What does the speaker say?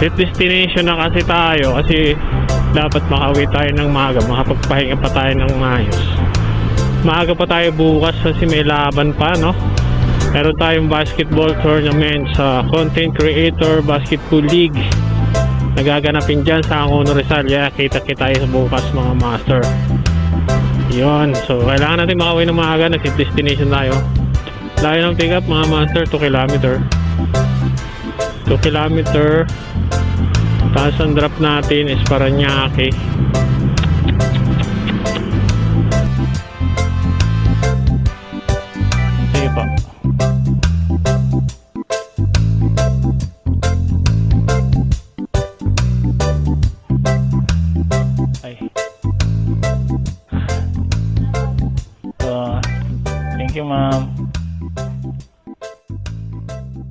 Set destination na kasi tayo kasi dapat makauwi tayo ng maaga, makapagpahinga pa tayo ng maayos. Maaga pa tayo bukas kasi may laban pa, no? Meron tayong basketball tournament sa Content Creator Basketball League nagaganapin dyan sa Angono Rizal. Kita-kita tayo sa bukas mga master. Yun, so kailangan natin makauwi ng maaga. Nag-set destination tayo. Layo ng pick up mga master, 2 kilometer. 2 kilometer. Tapos ang drop natin is Paranaque.